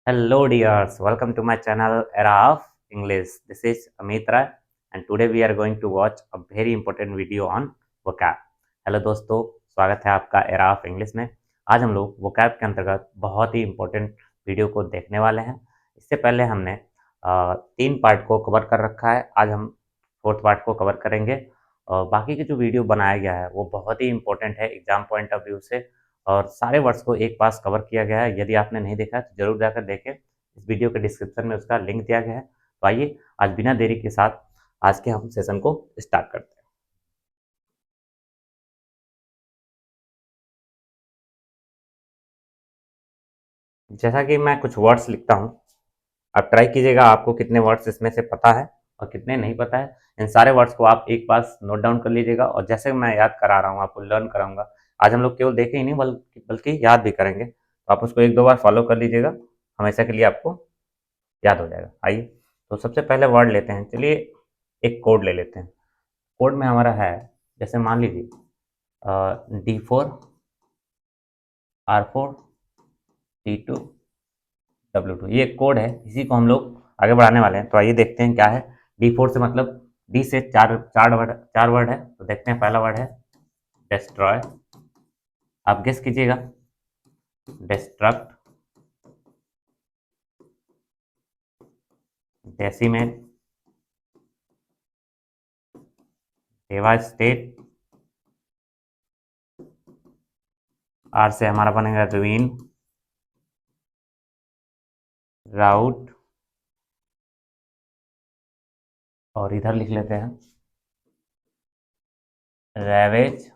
Hello, dears. Welcome to my channel Era of English. This is Amit Rai, and today we are going to watch a very important video on vocab. Hello दोस्तों, स्वागत है आपका era of English में। आज हम लोग vocab के अंतर्गत बहुत ही इम्पोर्टेंट वीडियो को देखने वाले हैं। इससे पहले हमने 3 पार्ट को कवर कर रखा है। आज हम 4th पार्ट को कवर करेंगे और बाकी के जो वीडियो बनाया गया है वो बहुत ही इम्पोर्टेंट है एग्जाम पॉइंट ऑफ व्यू से, और सारे वर्ड्स को एक पास कवर किया गया है। यदि आपने नहीं देखा तो जरूर जाकर देखें। इस वीडियो के डिस्क्रिप्शन में उसका लिंक दिया गया है। तो आइए आज बिना देरी के साथ आज के हम सेशन को स्टार्ट करते हैं। जैसा कि मैं कुछ वर्ड्स लिखता हूँ, आप ट्राई कीजिएगा आपको कितने वर्ड्स इसमें से पता है और कितने नहीं पता है। इन सारे वर्ड्स को आप एक पास नोट डाउन कर लीजिएगा, और जैसे मैं याद करा रहा हूँ आपको लर्न कराऊंगा। आज हम लोग केवल देखें ही नहीं बल्कि याद भी करेंगे। तो आप उसको 1-2 बार फॉलो कर लीजिएगा, हमेशा के लिए आपको याद हो जाएगा। आइए तो सबसे पहले वर्ड लेते हैं। चलिए एक कोड ले लेते हैं। कोड में हमारा है, जैसे मान लीजिए D4 R4 T2 W2, ये एक कोड है। इसी को हम लोग आगे बढ़ाने वाले हैं। तो आइए देखते हैं क्या है। D4 से मतलब डी से चार वर्ड है। तो देखते हैं, पहला वर्ड है डिस्ट्रॉय। आप गेस कीजिएगा। Destruct, decimate, डेवास्टेट। आर से हमारा बनेगा रुइन, राउट, और इधर लिख लेते हैं रेवेज।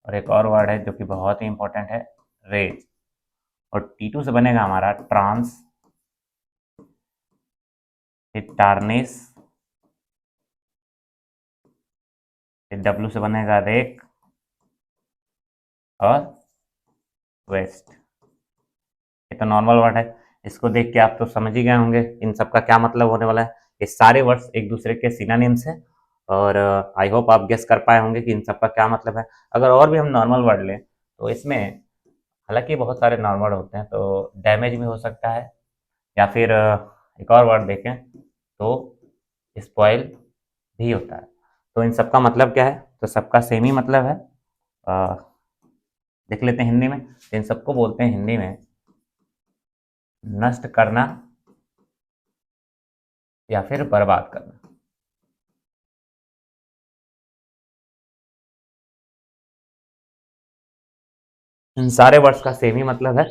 और एक और वर्ड है जो कि बहुत ही इंपॉर्टेंट है, रेज। और T2 से बनेगा हमारा ट्रांस, फिर टार्निश, फिर W से बनेगा रेक और वेस्ट। ये तो नॉर्मल वर्ड है। इसको देख के आप तो समझ ही गए होंगे इन सब का क्या मतलब होने वाला है। ये सारे वर्ड्स एक दूसरे के सिनोनिम्स हैं, और आई होप आप गेस कर पाए होंगे कि इन सब का क्या मतलब है। अगर और भी हम नॉर्मल वर्ड लें तो इसमें, हालांकि बहुत सारे नॉर्मल होते हैं, तो डैमेज भी हो सकता है, या फिर एक और वर्ड देखें तो स्पॉइल भी होता है। तो इन सबका मतलब क्या है? तो सबका सेम ही मतलब है। अ, देख लेते हैं हिंदी में। तो इन सबको बोलते हैं हिंदी में नष्ट करना या फिर बर्बाद करना। इन सारे वर्ड्स का सेम ही मतलब है,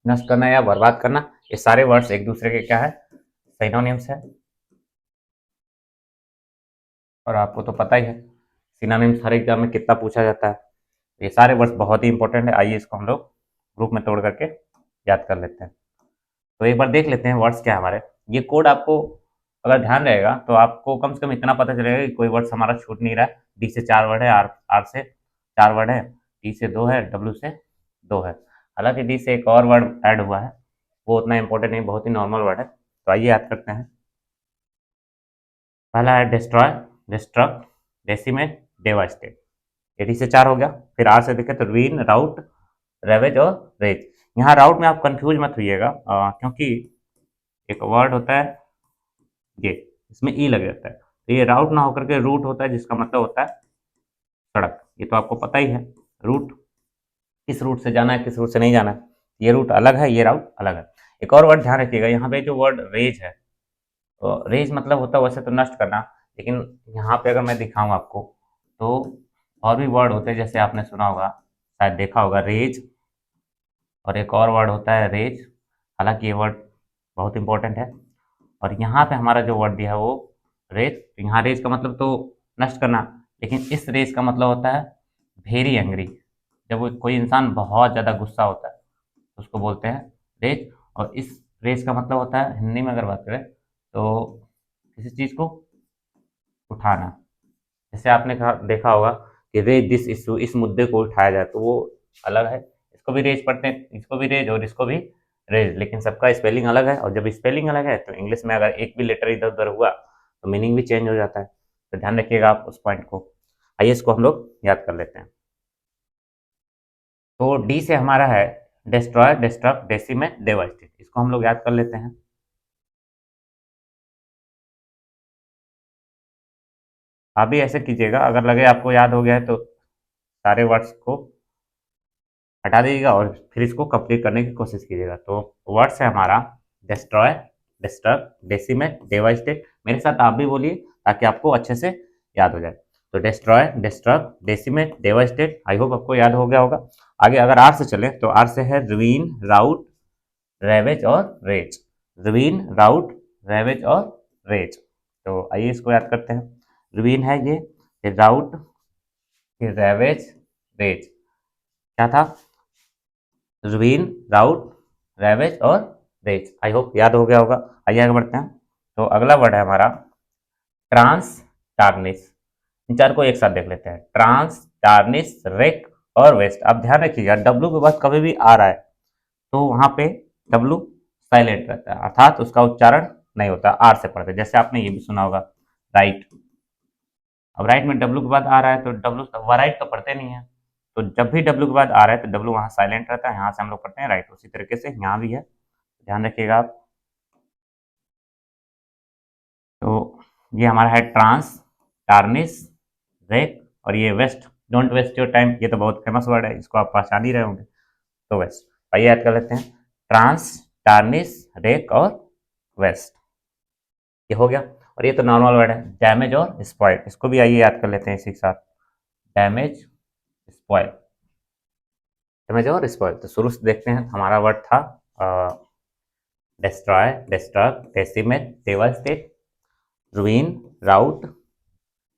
नष्ट करना या बर्बाद करना। ये सारे वर्ड्स एक दूसरे के क्या है? सिनोनिम्स है। और आपको तो पता ही है सिनोनिम्स हर एग्जाम में कितना पूछा जाता है। ये सारे वर्ड्स बहुत ही इंपॉर्टेंट है। आइए इसको हम लोग ग्रुप में तोड़ करके याद कर लेते हैं। तो एक बार देख लेते हैं वर्ड्स क्या है हमारे। ये कोड आपको अगर ध्यान रहेगा तो आपको कम से कम इतना पता चलेगा कि कोई वर्ड्स हमारा छूट नहीं रहा है। डी से 4 वर्ड है, आर से 4 वर्ड है, टी से 2 है, डब्ल्यू से 2 है। हालांकि डी से एक और वर्ड ऐड हुआ है, वो उतना इंपॉर्टेंट नहीं, बहुत ही नॉर्मल वर्ड है। तो आइए याद करते हैं। पहला है डिस्ट्रॉय, डिस्ट्रक्ट, डेसिमेट, डेवास्टेट। ये डी से 4 हो गया। फिर आर से देखें तो रीन, राउट, रेवेज और रेज। यहाँ राउट में आप कंफ्यूज मत होइएगा, क्योंकि एक वर्ड होता है ये, इसमें ई लग जाता है। तो ये राउट ना होकर के रूट होता है, जिसका मतलब होता है सड़क। ये तो आपको पता ही है। रूट, किस रूट से जाना है, किस रूट से नहीं जाना है। ये रूट अलग है, ये राउट अलग है। एक और वर्ड ध्यान रखिएगा, यहाँ पे जो वर्ड रेज है, तो रेज मतलब होता है वैसे तो नष्ट करना, लेकिन यहाँ पे अगर मैं दिखाऊं आपको तो और भी वर्ड होते हैं, जैसे आपने सुना होगा, शायद देखा होगा, रेज। और एक और वर्ड होता है रेज। हालांकि ये वर्ड बहुत इंपॉर्टेंट है। और यहाँ पे हमारा जो वर्ड दिया है वो रेज। तो यहाँ रेज का मतलब तो नष्ट करना, लेकिन इस रेज का मतलब होता है वेरी एंग्री। जब वो कोई इंसान बहुत ज़्यादा गुस्सा होता है तो उसको बोलते हैं रेज। और इस रेज का मतलब होता है हिंदी में अगर बात करें तो किसी चीज़ को उठाना। जैसे आपने देखा होगा कि रेज दिस इशू, इस मुद्दे को उठाया जाए, तो वो अलग है। इसको भी रेज पढ़ते हैं, इसको भी रेज और इसको भी रेज, लेकिन सबका स्पेलिंग अलग है। और जब स्पेलिंग अलग है तो इंग्लिश में अगर एक भी लेटर इधर उधर हुआ तो मीनिंग भी चेंज हो जाता है। तो ध्यान रखिएगा आप उस पॉइंट को। आइए इसको हम लोग याद कर लेते हैं। तो डी से हमारा है डिस्ट्रॉय, डिस्ट्रक्ट, डेसिमेट, डेवास्टेट। इसको हम लोग याद कर लेते हैं। आप भी ऐसे कीजिएगा, अगर लगे आपको याद हो गया है तो सारे वर्ड्स को हटा दीजिएगा और फिर इसको कंप्लीट करने की कोशिश कीजिएगा। तो वर्ड्स है हमारा डिस्ट्रॉय, डिस्ट्रक्ट, डेसिमेट, डेवास्टेट। मेरे साथ आप भी बोलिए ताकि आपको अच्छे से याद हो जाए। तो destroy, destruct, decimate, devastate, I hope आपको याद हो गया होगा। आगे अगर आर से चले तो आर से है रुइन, राउट, रेवेज और रेज। रुइन, राउट, रेवेज और रेज। तो आइए इसको याद करते हैं। रुइन है ये, फिर राउट, फिर रेवेज, रेज। क्या था? रुइन, राउट, रेवेज और रेज। आई होप याद हो गया होगा। आइए आगे बढ़ते हैं। तो अगला वर्ड है हमारा ट्रांस, टार्निश। इन चार को एक साथ देख लेते हैं। ट्रांस, टार्निश, रेक और वेस्ट। आप ध्यान रखिएगा, डब्लू के बाद कभी भी आ रहा है तो वहां पे डब्लू साइलेंट रहता है, अर्थात उसका उच्चारण नहीं होता, आर से पढ़ते। जैसे आपने ये भी सुना होगा, राइट। अब राइट में डब्लू के बाद आ रहा है तो डब्लू राइट तो पढ़ते नहीं है, तो जब भी डब्लू के बाद आ रहा है तो डब्लू वहाँ साइलेंट रहता है, यहाँ से हम लोग पढ़ते हैं राइट। उसी तरीके से यहाँ भी है, ध्यान रखिएगा आप। तो ये हमारा है ट्रांस, टार्निश, रेक और ये waste. Don't waste your time, ये तो बहुत फेमस वर्ड है, इसको आप पहचान ही रहे होंगे। तो वेस्ट, आइए याद कर लेते हैं। ट्रांस, टार्निश, रेक और वेस्ट, ये हो गया। और ये तो नॉर्मल वर्ड है, डैमेज और स्पॉइल। इसको भी आइए याद कर लेते हैं इसी के साथ। डैमेज, स्पॉइल, डैमेज और स्पॉइल। तो शुरू से देखते हैं, हमारा वर्ड था destroy, destruct, decimate, devastate, ruin, rout,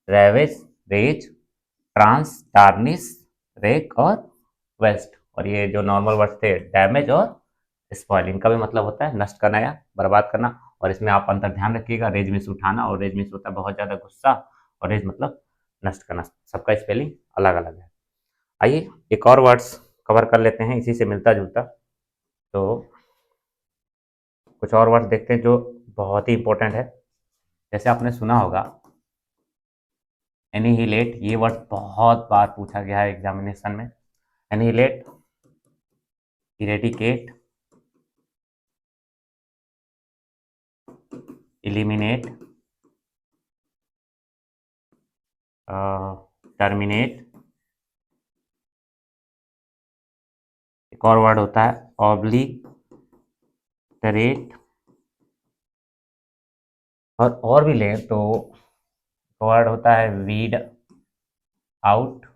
ravage, raze, trounce, tarnish, wreck और वेस्ट। और ये जो नॉर्मल वर्ड थे डैमेज और स्पॉइल, इनका भी मतलब होता है नष्ट करना या बर्बाद करना। और इसमें आप अंतर ध्यान रखिएगा, रेज मीन्स उठाना और रेज मीन्स होता है बहुत ज़्यादा गुस्सा, और रेज मतलब नष्ट करना। सबका स्पेलिंग अलग अलग है। आइए एक और वर्ड्स कवर कर लेते हैं इसी से मिलता जुलता। तो कुछ और वर्ड्स देखते हैं जो बहुत ही इंपॉर्टेंट है। जैसे आपने सुना होगा एनिहिलेट, ये वर्ड बहुत बार पूछा गया है एग्जामिनेशन में। Annihilate, eradicate, eliminate, terminate. एक और वर्ड होता है ऑब्लिटरेट। और भी लें तो वर्ड होता है वीड आउट,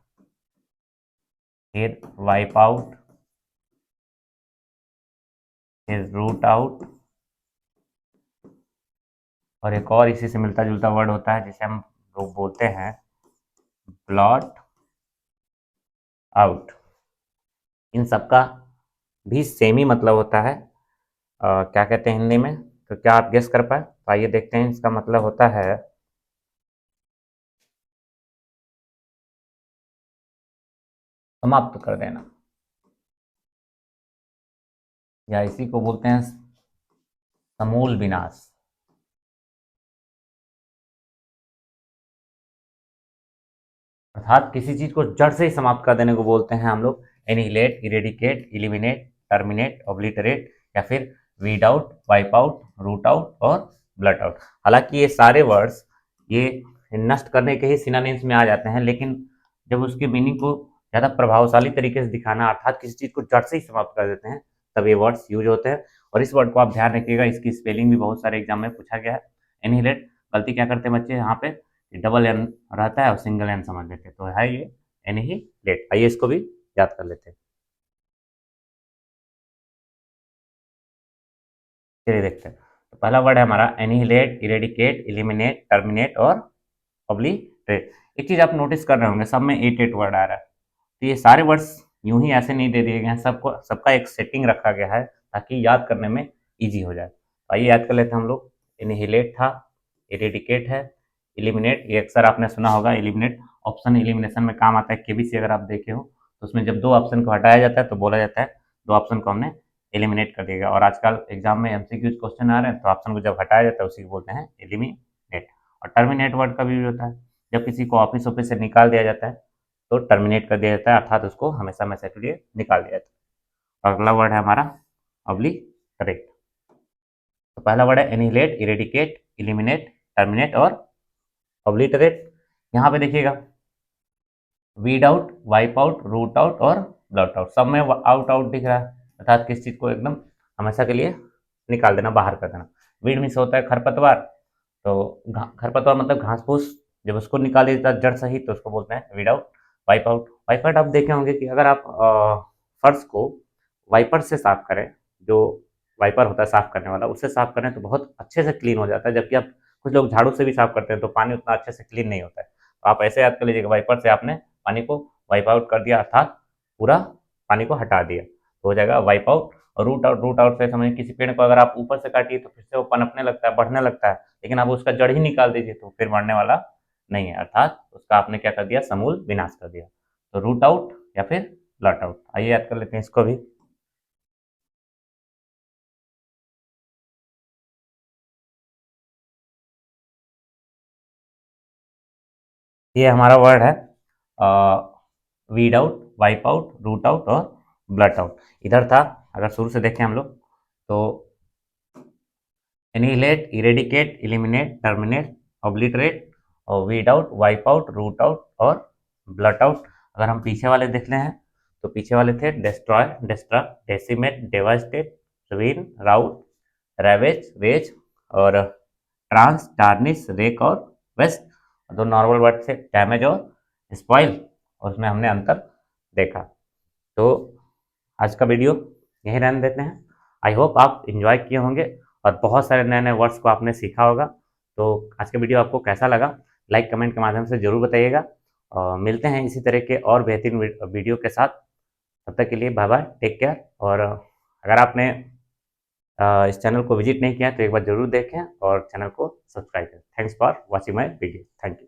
फिर वाइप आउट, फिर रूट आउट। और एक और इसी से मिलता जुलता वर्ड होता है जिसे हम लोग बोलते हैं ब्लॉट आउट। इन सबका भी सेम ही मतलब होता है। क्या कहते हैं हिंदी में, तो क्या आप गेस कर पाए? तो आइए देखते हैं, इसका मतलब होता है समाप्त कर देना, या इसी को बोलते हैं समूल विनाश। अर्थात किसी चीज को जड़ से ही समाप्त कर देने को बोलते हैं हम लोग annihilate, eradicate, eliminate, terminate, obliterate, या फिर weed out, wipe out, root out और ब्लट आउट। हालांकि ये सारे वर्ड्स ये नष्ट करने के ही सिनोनिम्स में आ जाते हैं, लेकिन जब उसकी मीनिंग को ज़्यादा प्रभावशाली तरीके से दिखाना, अर्थात किसी चीज़ को जड़ से ही समाप्त कर देते हैं, तब ये वर्ड्स यूज होते हैं। और इस वर्ड को आप ध्यान रखिएगा, इसकी स्पेलिंग भी बहुत सारे एग्जाम में पूछा गया है। एनिहिलेट, गलती क्या करते हैं बच्चे यहाँ पे, डबल एन रहता है और सिंगल एन समझ लेते हैं, तो है ये एनिहिलेट। आइए इसको भी याद कर लेते हैं। चलिए देखते हैं। तो पहला वर्ड है हमारा एनिहिलेट, इरेडिकेट, इलिमिनेट, टर्मिनेट और ऑब्लिटरेट। एक चीज आप नोटिस कर रहे होंगे, सब में एट एट वर्ड आ रहा है। तो ये सारे वर्ड्स यूं ही ऐसे नहीं दे दिए गए हैं, सबको सबका एक सेटिंग रखा गया है ताकि याद करने में इजी हो जाए। तो आइए याद कर लेते हैं हम लोग। एनिहिलेट था, इरेडिकेट है, इलिमिनेट, ये अक्सर आपने सुना होगा, इलिमिनेट ऑप्शन एलिमिनेशन में काम आता है। केबीसी अगर आप देखे हो तो उसमें जब दो ऑप्शन को हटाया जाता है तो बोला जाता है दो ऑप्शन को हमने एलिमिनेट कर दिया। और आजकल एग्जाम में एमसीक्यूज क्वेश्चन आ रहे हैं तो ऑप्शन को जब हटाया जाता है उसी को बोलते हैं एलिमिनेट। और टर्मिनेट वर्ड का भी होता है, जब किसी को ऑफिस ऑफिस से निकाल दिया जाता है तो टर्मिनेट कर दिया जाता है, अर्थात उसको हमेशा हमेशा के लिए निकाल दिया जाता है। और अगला वर्ड है हमारा ऑब्लिटरेट। पहला वर्ड है एनिहिलेट, इरेडिकेट, इलिमिनेट, टर्मिनेट और ऑब्लिटरेट। यहाँ पे देखिएगा weed out, wipe out, root out और ब्लॉट आउट, सब में आउट आउट दिख रहा है, अर्थात किस चीज़ को एकदम हमेशा के लिए निकाल देना, बाहर कर देना। वीड मीन्स होता है खरपतवार, तो खरपतवार मतलब घास फूस, जब उसको निकाल दिया जाता है जड़ सहित तो उसको बोलते हैं weed out. Wipe out, wipe out आप देखे होंगे कि अगर आप फर्श को वाइपर से साफ करें, जो वाइपर होता है साफ करने वाला, उससे साफ करें तो बहुत अच्छे से क्लीन हो जाता है, जबकि आप कुछ लोग झाड़ू से भी साफ करते हैं तो पानी उतना अच्छे से क्लीन नहीं होता है। तो आप ऐसे याद कर लीजिएगा, वाइपर से आपने पानी को वाइप आउट कर दिया, अर्थात पूरा पानी को हटा दिया, तो हो जाएगा वाइप आउट। और रूट आउट, रूट आउट से समझिए किसी पेड़ को अगर आप ऊपर से काटिए तो फिर से वो पनपने लगता है, बढ़ने लगता है, लेकिन आप उसका जड़ ही निकाल दीजिए तो फिर मरने वाला नहीं है, अर्थात उसका आपने क्या कर दिया, समूल विनाश कर दिया। तो रूट आउट या फिर ब्लॉट आउट, आइए याद कर लेते हैं इसको भी। ये हमारा वर्ड है weed out, wipe out, root out और ब्लट आउट। इधर था, अगर शुरू से देखें हम लोग तो annihilate, eradicate, eliminate, terminate, obliterate और weed out, wipe out, root out और ब्लट आउट। अगर हम पीछे वाले देख रहे हैं तो पीछे वाले थे डिस्ट्रॉय, डिस्ट्रक्ट, डेसिमेट, डेवास्टेट, रवीन, राउट, रेवेज, रेज और ट्रांस, टार्निश, रेक और वेस्ट। दो नॉर्मल वर्ड थे डैमेज और स्पॉइल, और उसमें हमने अंतर देखा। तो आज का वीडियो यहीं रहने देते हैं। आई होप आप इंजॉय किए होंगे और बहुत सारे नए नए वर्ड्स को आपने सीखा होगा। तो आज का वीडियो आपको कैसा लगा, लाइक कमेंट के माध्यम से ज़रूर बताइएगा, और मिलते हैं इसी तरह के और बेहतरीन वीडियो के साथ। तब तक के लिए बाय बाय, टेक केयर। और अगर आपने इस चैनल को विजिट नहीं किया है तो एक बार ज़रूर देखें और चैनल को सब्सक्राइब करें। Thanks for watching my video, thank you.